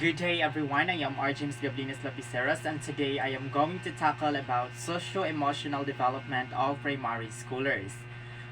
Good day everyone, I am Arjames Gablinas Lapiceras and today I am going to tackle about socio-emotional development of primary schoolers.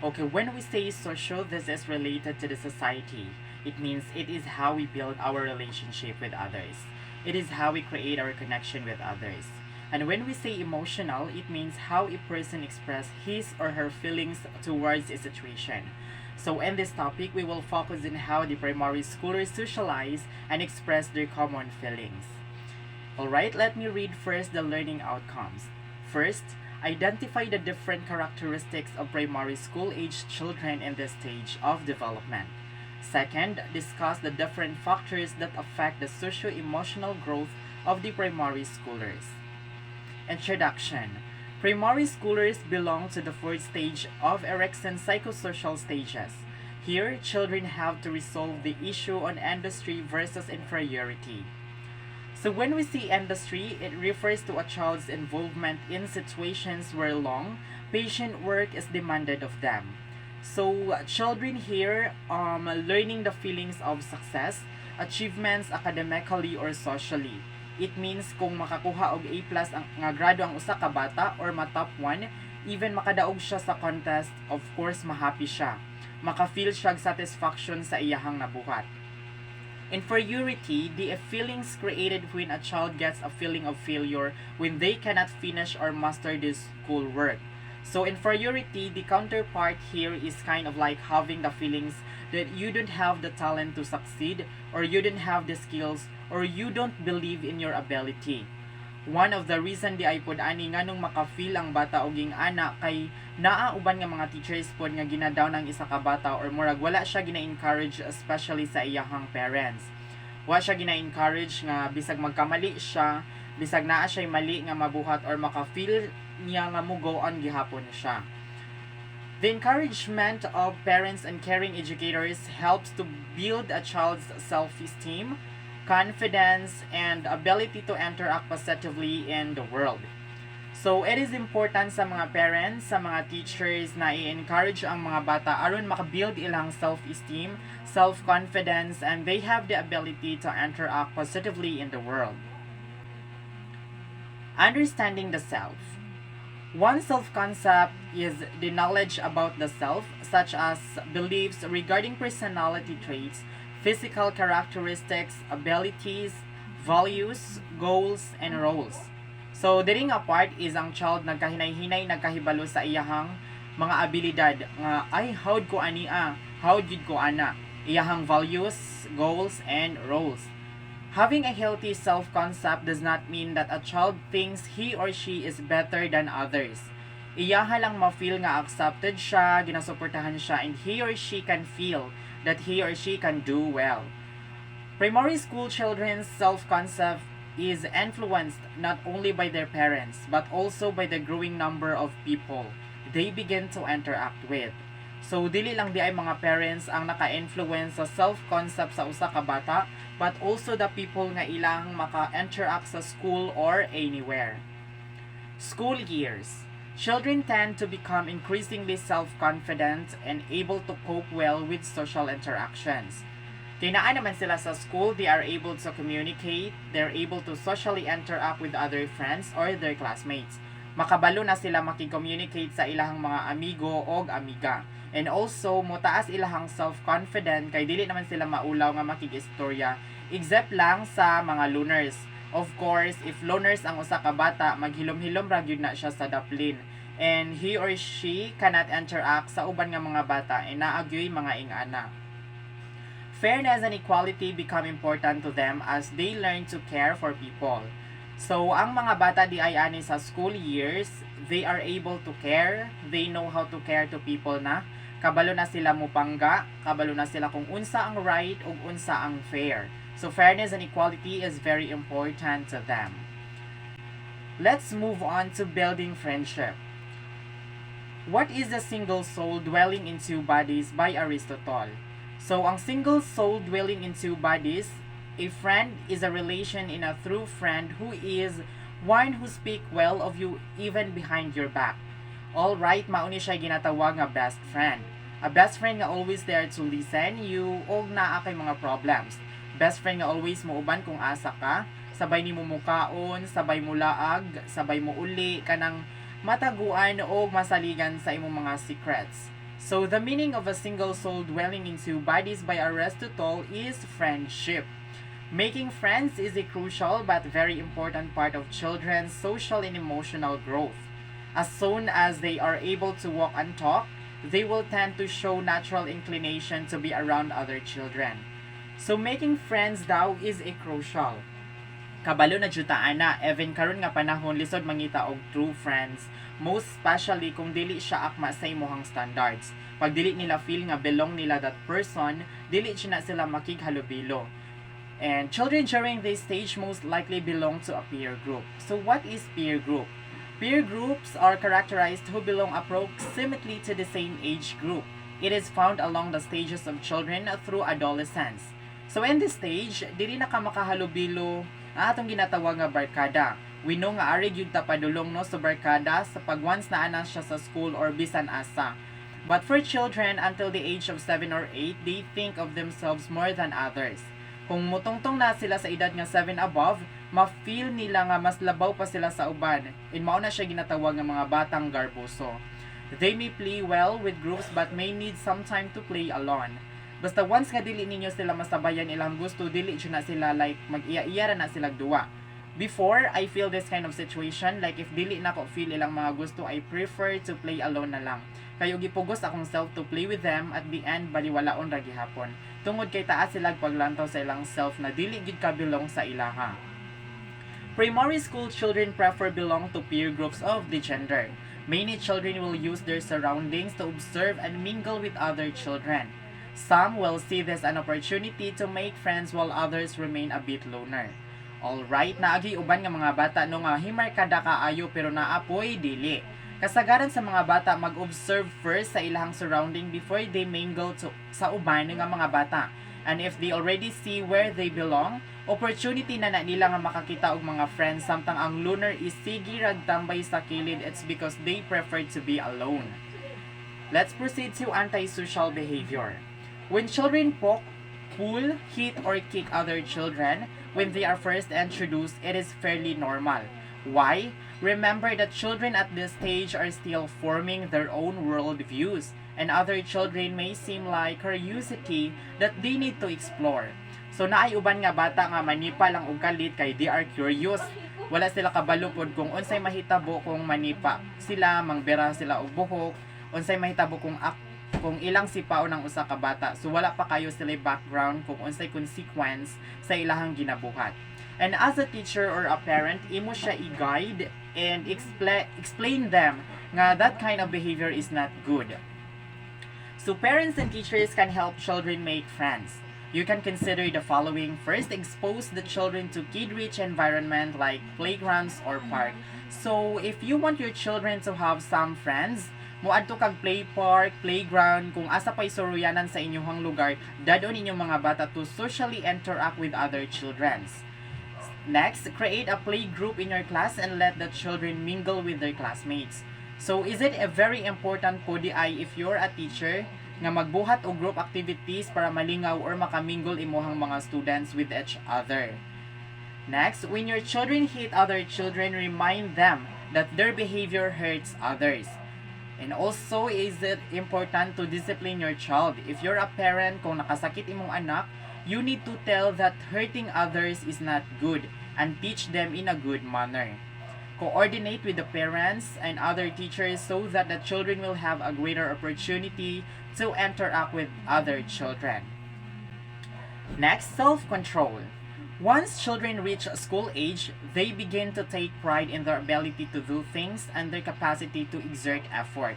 Okay, when we say socio, this is related to the society. It means it is how we build our relationship with others. It is how we create our connection with others. And when we say emotional, it means how a person expresses his or her feelings towards a situation. So in this topic, we will focus on how the primary schoolers socialize and express their common feelings. Alright, let me read first the learning outcomes. First, identify the different characteristics of primary school age children in this stage of development. Second, discuss the different factors that affect the socio-emotional growth of the primary schoolers. Introduction. Primary schoolers belong to the fourth stage of Erickson's psychosocial stages. Here, children have to resolve the issue on industry versus inferiority. So when we see industry, it refers to a child's involvement in situations where long, patient work is demanded of them. So children here learning the feelings of success, achievements academically or socially. It means kung makakuha og A+ nga grado ang usa ka bata or ma-top 1, even makadaog siya sa contest, of course mahappy siya. Maka-feel siya satisfaction sa iyahang nabuhat. Inferiority, the feelings created when a child gets a feeling of failure when they cannot finish or master this schoolwork. So inferiority, the counterpart here is kind of like having the feelings that you don't have the talent to succeed, or you don't have the skills, or you don't believe in your ability. One of the reason di ay pod ani nganong maka-feel ang bata og ging ana kay naa uban nga mga teachers pod nga ginadaw ng isa ka bata or murag wala siya gina-encourage, especially sa iyahang parents. Wa siya gina-encourage nga bisag magkamali siya, bisag naa siya mali nga mabuhat or maka-feel niya nga mo go on gihapon siya. The encouragement of parents and caring educators helps to build a child's self-esteem, confidence, and ability to interact positively in the world. So, it is important sa mga parents, sa mga teachers na i-encourage ang mga bata aron makabuild ilang self-esteem, self-confidence, and they have the ability to interact positively in the world. Understanding the self. One self-concept is the knowledge about the self, such as beliefs regarding personality traits, physical characteristics, abilities, values, goals, and roles. So, diri nga part is ang child nagkahinay-hinay nagkahibalo sa iyahang mga abilidad nga ay how'd ko ani how'd yun ko ana, iyahang values, goals, and roles. Having a healthy self-concept does not mean that a child thinks he or she is better than others. Iyaha lang ma-feel nga accepted siya, ginasuportahan siya, and he or she can feel that he or she can do well. Primary school children's self-concept is influenced not only by their parents, but also by the growing number of people they begin to interact with. So, dili lang di ay mga parents ang naka-influence sa self-concept sa usa ka bata, but also the people nga ilang maka-interact sa school or anywhere. School years. Children tend to become increasingly self-confident and able to cope well with social interactions. Tinaan naman sila sa school, they are able to communicate, they're able to socially interact with other friends or their classmates. Makabalo na sila makikommunicate sa ilahang mga amigo o amiga. And also, mutaas ilahang self-confident kay dili naman sila maulaw nga makigistorya except lang sa mga learners. Of course, if learners ang usa ka bata, maghilom-hilom ra gyud na siya sa daplin. And he or she cannot interact sa uban nga mga bata e naagyoy mga ingana. Fairness and equality become important to them as they learn to care for people. So, ang mga bata di ay ani sa school years, they are able to care, they know how to care to people na. Kabalo na sila mupangga, kabalo na sila kung unsa ang right ug unsa ang fair. So, fairness and equality is very important to them. Let's move on to building friendship. What is a single soul dwelling in two bodies by Aristotle? So, ang single soul dwelling in two bodies, a friend is a relation in a true friend who is one who speak well of you even behind your back. Alright, mauni siya ginatawag nga best friend. A best friend nga always there to listen you og naa kay mga problems. Best friend nga always mo uban kung asa ka, sabay nimo mukaon, sabay mo laag, sabay mo uli kanang mataguan o masaligan sa imong mga secrets. So the meaning of a single soul dwelling in two bodies by Aristotle is friendship. Making friends is a crucial but very important part of children's social and emotional growth. As soon as they are able to walk and talk, they will tend to show natural inclination to be around other children. So making friends daw is a crucial. Kabalo na jutaan na, even karon nga panahon lisod mangita og true friends, most especially kung dili siya akma sa imong standards. Pag dili nila feel nga belong nila that person, dili siya na sila makighalubilo. And children during this stage most likely belong to a peer group. So what is peer group? Peer groups are characterized who belong approximately to the same age group. It is found along the stages of children through adolescence. So in this stage, dili na ka makahalubilo ang atong ginatawag nga barkada. We know nga ari gyud ta padulong no sa barkada sa pag once na ana siya sa school or bisan asa. But for children until the age of 7 or 8, they think of themselves more than others. Kung mutungtong na sila sa edad nga 7 above, ma-feel nila nga mas labaw pa sila sa uban. In mao na siya ginatawag nga mga batang garboso. They may play well with groups but may need some time to play alone. Basta once nga dili ninyo sila masabayan ilang gusto, dili siya na sila like mag-iya-iya na sila duwa. Before, I feel this kind of situation, like if dili na ko feel ilang mga gusto, I prefer to play alone na lang. Kayo gipugos akong self to play with them, at the end, baliwalaon ra gihapon. Tungod kay taas sila paglantaw sa ilang self na dili gid kabilong sa ilaha. Primary school children prefer belong to peer groups of the gender. Many children will use their surroundings to observe and mingle with other children. Some will see this an opportunity to make friends while others remain a bit loner. Alright, naagi uban nga mga bata no nga himay kada kaayo pero naapoy dili. Kasagaran sa mga bata mag-observe first sa ilang surrounding before they mingle sa uban nga mga bata. And if they already see where they belong, opportunity na nila nga makakita og mga friends samtang ang loner is sige ragtambay sa kilid, it's because they prefer to be alone. Let's proceed to antisocial behavior. When children poke, pull, hit, or kick other children when they are first introduced, it is fairly normal. Why? Remember that children at this stage are still forming their own world views, and other children may seem like curiosity that they need to explore. So naay uban nga bata nga manipa lang og kalit kay they are curious. Wala sila kabalo pod kung unsay mahitabo kung manipa sila, mangbera sila og buhok, unsay mahitabo kung ilang sipaon ng usa ka bata. So wala pa kayo sila background kung unsay consequence sa ilahang ginabuhat. And as a teacher or a parent, imo siya i-guide and explain them nga that kind of behavior is not good. So parents and teachers can help children make friends. You can consider the following. First, expose the children to kid-rich environment like playgrounds or park. So if you want your children to have some friends, muadto kag play park, playground, kung asa pa'y suruyanan sa inyong lugar, dadon inyong mga bata to socially interact with other children. Next, create a play group in your class and let the children mingle with their classmates. So, is it a very important po di ay if you're a teacher nga magbuhat og group activities para malingaw or makamingle imuhang mga students with each other. Next, when your children hit other children, remind them that their behavior hurts others. And also, is it important to discipline your child? If you're a parent, kung nakasakit imong anak, you need to tell that hurting others is not good and teach them in a good manner. Coordinate with the parents and other teachers so that the children will have a greater opportunity to interact with other children. Next, self-control. Once children reach school age, they begin to take pride in their ability to do things and their capacity to exert effort.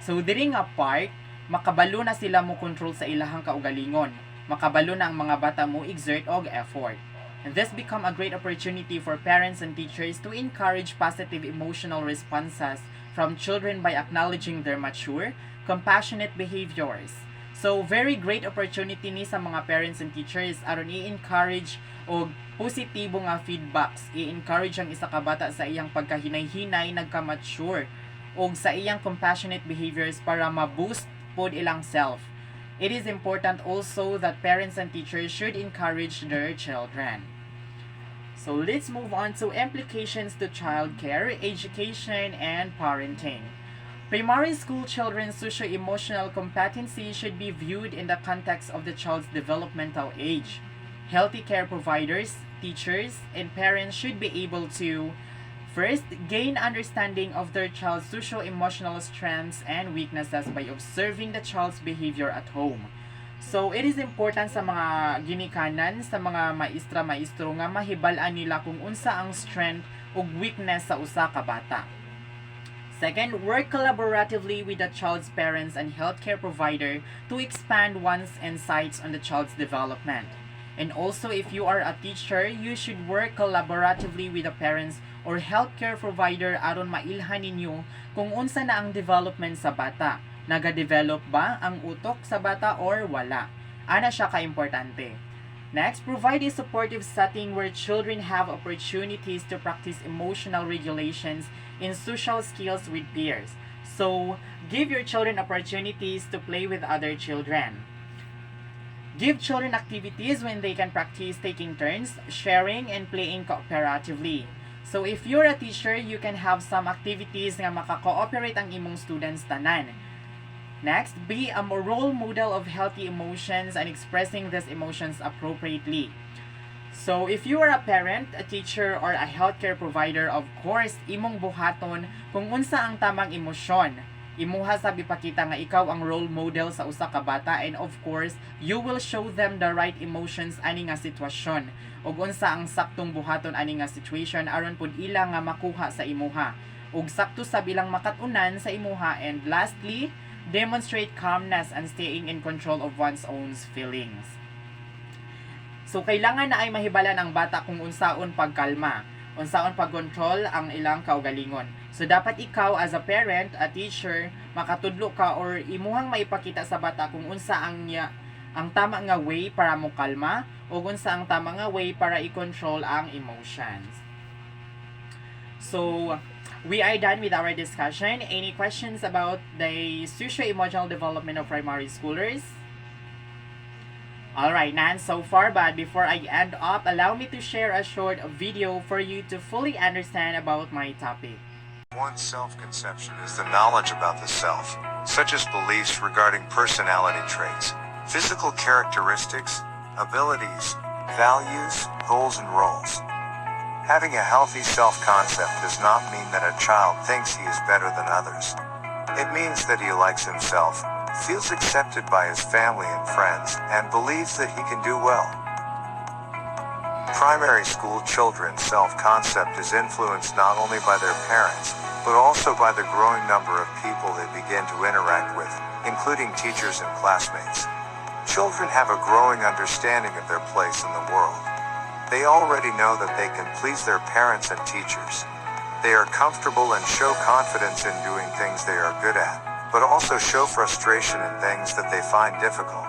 So, diri nga part, makabalo na sila mo control sa ilahang kaugalingon. Makabalo na ang mga bata mo exert og effort. And this become a great opportunity for parents and teachers to encourage positive emotional responses from children by acknowledging their mature, compassionate behaviors. So, very great opportunity ni sa mga parents and teachers aron i-encourage og positibo nga feedbacks. I-encourage ang isa ka bata sa iyang pagkahinay-hinay, nagka-mature, og sa iyang compassionate behaviors para ma-boost pod ilang self. it is important also that parents and teachers should encourage their children. So let's move on to implications to childcare, education, and parenting. Primary school children's socio-emotional competency should be viewed in the context of the child's developmental age. Healthy care providers, teachers, and parents should be able to first, gain understanding of their child's socio-emotional strengths and weaknesses by observing the child's behavior at home. So, it is important sa mga ginikanan, sa mga maestra-maestro nga mahibal-an nila kung unsa ang strength ug weakness sa usa ka bata. Second, work collaboratively with the child's parents and healthcare provider to expand one's insights on the child's development. And also, if you are a teacher, you should work collaboratively with the parents or healthcare provider aron mailhan ninyo kung unsa na ang development sa bata. Naga-develop ba ang utok sa bata or wala? Ana siya ka-importante. Next, provide a supportive setting where children have opportunities to practice emotional regulations and social skills with peers. So, give your children opportunities to play with other children. Give children activities when they can practice taking turns, sharing, and playing cooperatively. So, if you're a teacher, you can have some activities nga maka-cooperate ang imong students tanan. Next, be a role model of healthy emotions and expressing these emotions appropriately. So, if you are a parent, a teacher, or a healthcare provider, of course, imong buhaton kung unsa ang tamang emosyon. Imuha sa ipakita nga ikaw ang role model sa usa ka bata, and of course, you will show them the right emotions ani nga sitwasyon ug unsa ang saktong buhaton ani nga situation aron pud ila nga makuha sa imuha ug sakto sa bilang makatunan sa imuha. And lastly, demonstrate calmness and staying in control of one's own feelings. So, kailangan na ay mahibalan ang bata kung unsaon pagkalma, unsaon pagkontrol ang ilang kaugalingon. So, dapat ikaw as a parent, a teacher, makatudlo ka or imuhang maipakita sa bata kung unsa ang tama nga way para mo kalma o unsa ang tama nga way para i-control ang emotions. So, we are done with our discussion. Any questions about the socio-emotional development of primary schoolers? Alright, Nan, so far, but before I end up, allow me to share a short video for you to fully understand about my topic. One's self-conception is the knowledge about the self, such as beliefs regarding personality traits, physical characteristics, abilities, values, goals, and roles. Having a healthy self-concept does not mean that a child thinks he is better than others. It means that he likes himself, feels accepted by his family and friends, and believes that he can do well. Primary school children's self-concept is influenced not only by their parents, but also by the growing number of people they begin to interact with, including teachers and classmates. Children have a growing understanding of their place in the world. They already know that they can please their parents and teachers. They are comfortable and show confidence in doing things they are good at, but also show frustration in things that they find difficult.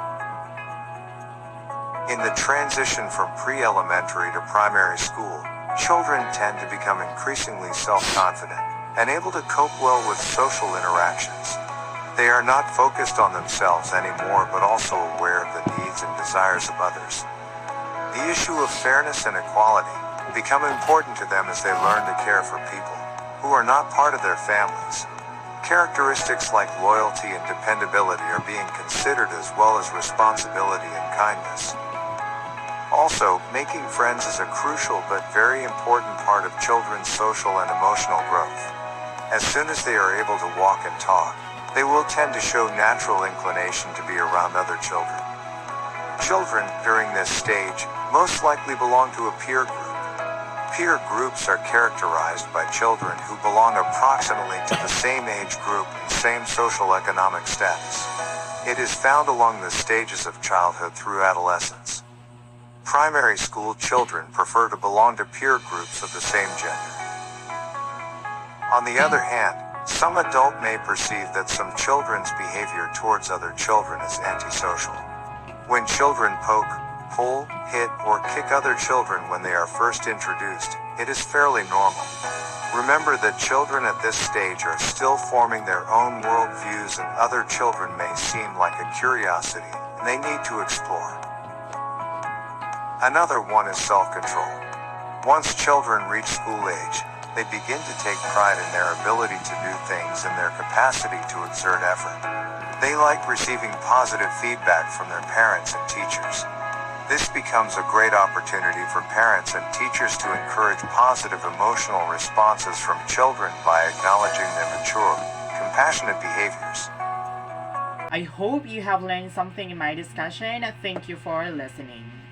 In the transition from pre-elementary to primary school, children tend to become increasingly self-confident and able to cope well with social interactions. They are not focused on themselves anymore, but also aware of the needs and desires of others. The issue of fairness and equality become important to them as they learn to care for people who are not part of their families. Characteristics like loyalty and dependability are being considered, as well as responsibility and kindness. Also, making friends is a crucial but very important part of children's social and emotional growth. As soon as they are able to walk and talk, they will tend to show natural inclination to be around other children. Children, during this stage, most likely belong to a peer group. Peer groups are characterized by children who belong approximately to the same age group and same social economic status. It is found along the stages of childhood through adolescence. Primary school children prefer to belong to peer groups of the same gender. On the other hand, some adult may perceive that some children's behavior towards other children is antisocial. When children poke, pull, hit, or kick other children when they are first introduced, it is fairly normal. Remember that children at this stage are still forming their own worldviews and other children may seem like a curiosity, and they need to explore. Another one is self-control. Once children reach school age, they begin to take pride in their ability to do things and their capacity to exert effort. They like receiving positive feedback from their parents and teachers. This becomes a great opportunity for parents and teachers to encourage positive emotional responses from children by acknowledging their mature, compassionate behaviors. I hope you have learned something in my discussion. Thank you for listening.